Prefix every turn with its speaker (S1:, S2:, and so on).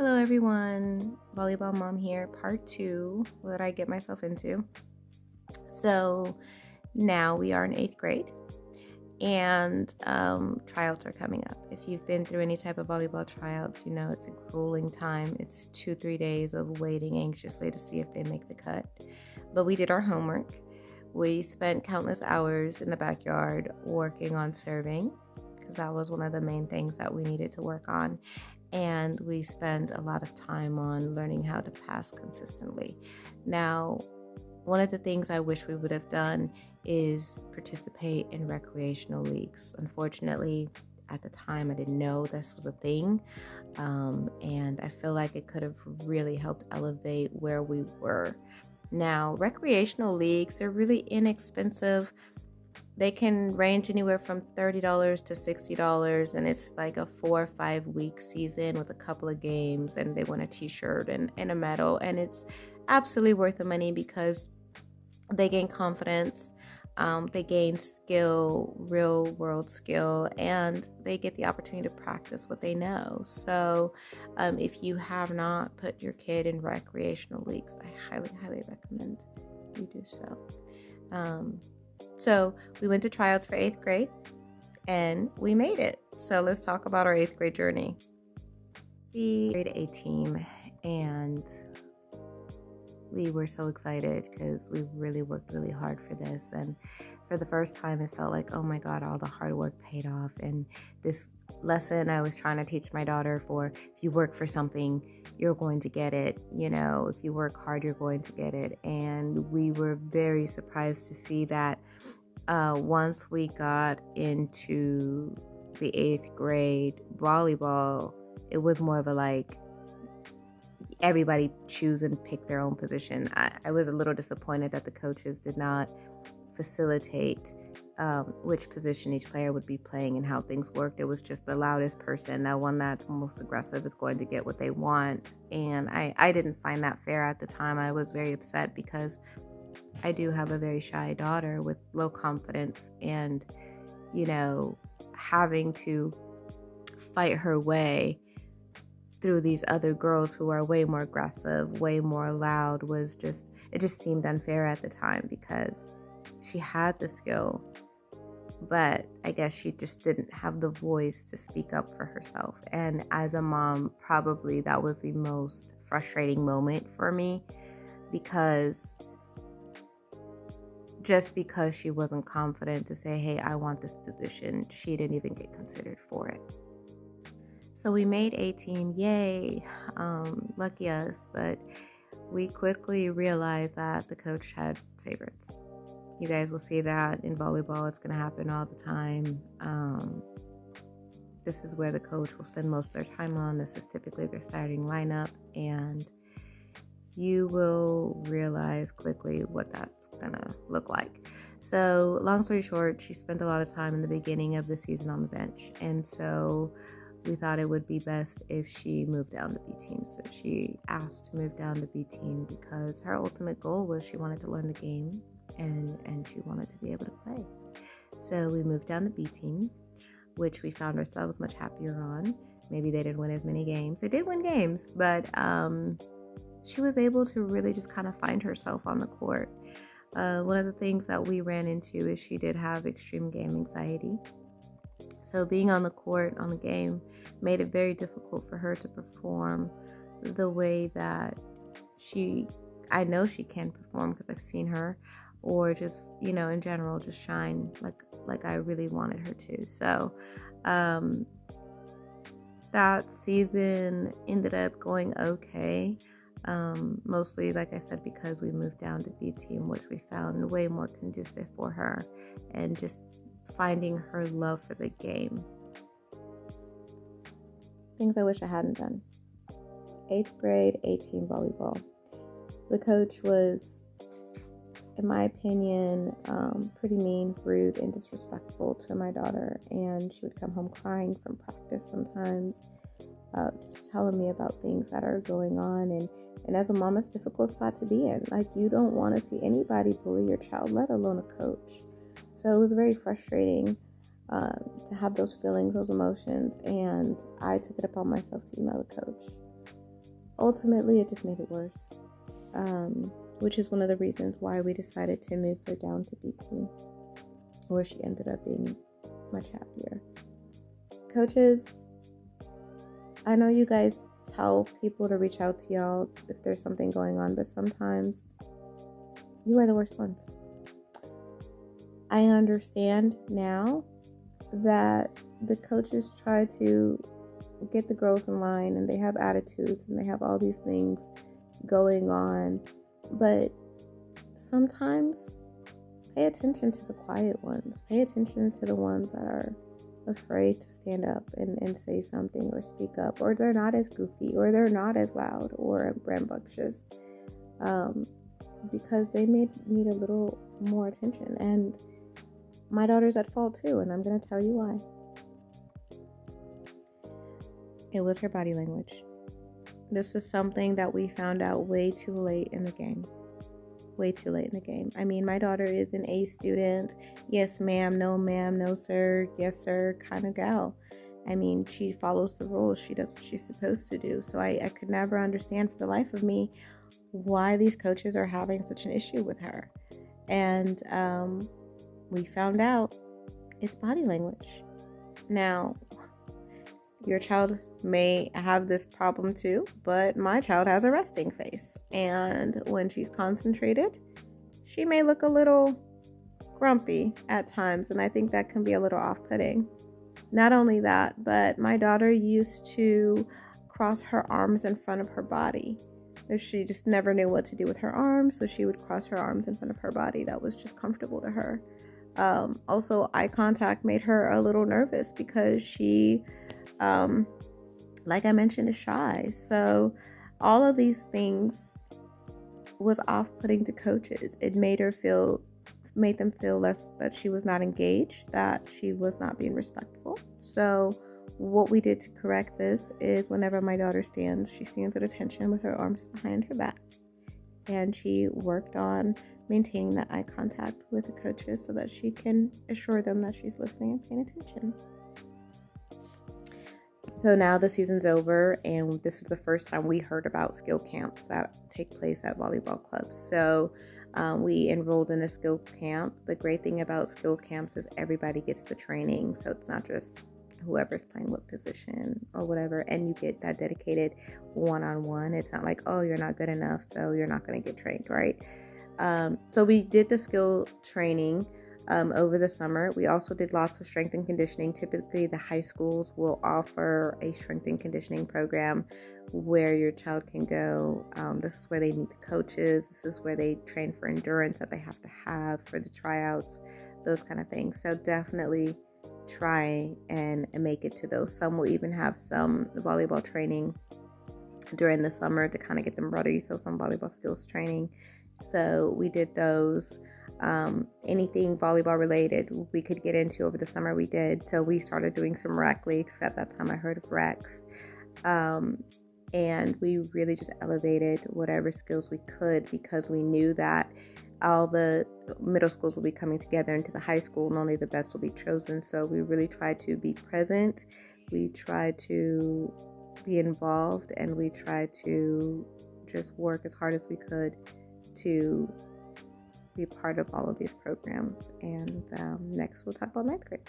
S1: Hello everyone, Volleyball Mom here, part 2, what I get myself into. So now we are in 8th grade and tryouts are coming up. If you've been through any type of volleyball tryouts, you know it's a grueling time. It's 2-3 days of waiting anxiously to see if they make the cut. But we did our homework. We spent countless hours in the backyard working on serving because that was one of the main things that we needed to work on. And we spent a lot of time on learning how to pass consistently. Now, one of the things I wish we would have done is participate in recreational leagues. Unfortunately, at the time, I didn't know this was a thing. And I feel like it could have really helped elevate where we were. Now, recreational leagues are really inexpensive. They can range anywhere from $30 to $60, and it's like a 4 or 5 week season with a couple of games, and they win a t-shirt and a medal, and it's absolutely worth the money because they gain confidence, they gain skill, real world skill, and they get the opportunity to practice what they know. So if you have not put your kid in recreational leagues, I highly recommend you do so. So we went to tryouts for 8th grade and we made it. So let's talk about our 8th grade journey. The grade A team, and we were so excited because we really worked really hard for this. And for the first time, it felt like, oh my God, all the hard work paid off. And this lesson I was trying to teach my daughter for, if you work for something, you're going to get it. You know, if you work hard, you're going to get it. And we were very surprised to see that once we got into the 8th grade volleyball, it was more of a like, everybody choose and pick their own position. I was a little disappointed that the coaches did not facilitate which position each player would be playing and how things worked. It was just the loudest person, that one that's most aggressive, is going to get what they want. And I didn't find that fair at the time. I was very upset because I do have a very shy daughter with low confidence, and, you know, having to fight her way through these other girls who are way more aggressive, way more loud, it just seemed unfair at the time because she had the skill, but I guess she just didn't have the voice to speak up for herself. And as a mom, probably that was the most frustrating moment for me, because just because she wasn't confident to say, hey, I want this position, she didn't even get considered for it. So we made A team, yay, lucky us, but we quickly realized that the coach had favorites. You guys will see that in volleyball. It's going to happen all the time. This is where the coach will spend most of their time on. This is typically their starting lineup, and you will realize quickly what that's going to look like. So long story short, she spent a lot of time in the beginning of the season on the bench, and so we thought it would be best if she moved down to B team. So she asked to move down to B team because her ultimate goal was she wanted to learn the game and she wanted to be able to play. So we moved down to B team, which we found ourselves much happier on. Maybe they didn't win as many games. They did win games, but she was able to really just kind of find herself on the court. One of the things that we ran into is she did have extreme game anxiety. So being on the court, on the game, made it very difficult for her to perform the way that I know she can perform because I've seen her, or just, you know, in general, just shine like I really wanted her to. So that season ended up going okay. Mostly, like I said, because we moved down to B team, which we found way more conducive for her, and just finding her love for the game. Things I wish I hadn't done. 8th grade A team volleyball. The coach was, in my opinion, pretty mean, rude, and disrespectful to my daughter, and she would come home crying from practice sometimes, just telling me about things that are going on, and as a mom, it's a difficult spot to be in. Like, you don't want to see anybody bully your child, let alone a coach. So it was very frustrating to have those feelings, those emotions, and I took it upon myself to email the coach. ultimately it just made it worse, which is one of the reasons why we decided to move her down to pt2, where she ended up being much happier. Coaches, I know you guys tell people to reach out to y'all if there's something going on, but sometimes you are the worst ones. I understand now that the coaches try to get the girls in line and they have attitudes and they have all these things going on, but sometimes pay attention to the quiet ones. Pay attention to the ones that are afraid to stand up and say something or speak up, or they're not as goofy, or they're not as loud or rambunctious, because they may need a little more attention. And my daughter's at fault too, and I'm going to tell you why. It was her body language. This is something that we found out way too late in the game. Way too late in the game. I mean, my daughter is an A student. Yes, ma'am, no sir, yes, sir, kind of gal. I mean, she follows the rules. She does what she's supposed to do. So I could never understand for the life of me why these coaches are having such an issue with her. And we found out it's body language. Now, your child may have this problem too, but my child has a resting face. And when she's concentrated, she may look a little grumpy at times. And I think that can be a little off-putting. Not only that, but my daughter used to cross her arms in front of her body. She just never knew what to do with her arms, so she would cross her arms in front of her body. That was just comfortable to her. Also, eye contact made her a little nervous because she, like I mentioned, is shy. So all of these things was off-putting to coaches. It made them feel less, that she was not engaged, that she was not being respectful. So what we did to correct this is whenever my daughter stands, she stands at attention with her arms behind her back. And she worked on maintaining that eye contact with the coaches so that she can assure them that she's listening and paying attention. So now the season's over, and this is the first time we heard about skill camps that take place at volleyball clubs. So we enrolled in a skill camp. The great thing about skill camps is everybody gets the training. So it's not just whoever's playing what position or whatever, and you get that dedicated one-on-one. It's not like, oh, you're not good enough, so you're not going to get trained, right? So we did the skill training over the summer. We also did lots of strength and conditioning. Typically, the high schools will offer a strength and conditioning program where your child can go. This is where they meet the coaches. This is where they train for endurance that they have to have for the tryouts, those kind of things. So definitely try and make it to those. Some will even have some volleyball training during the summer to kind of get them ready. So some volleyball skills training. So we did those. Anything volleyball related we could get into over the summer, we did. So we started doing some rec leagues. At that time I heard of recs. And we really just elevated whatever skills we could, because we knew that all the middle schools will be coming together into the high school, and only the best will be chosen. So we really tried to be present. We tried to be involved, and we tried to just work as hard as we could to be part of all of these programs. And next we'll talk about ninth grade.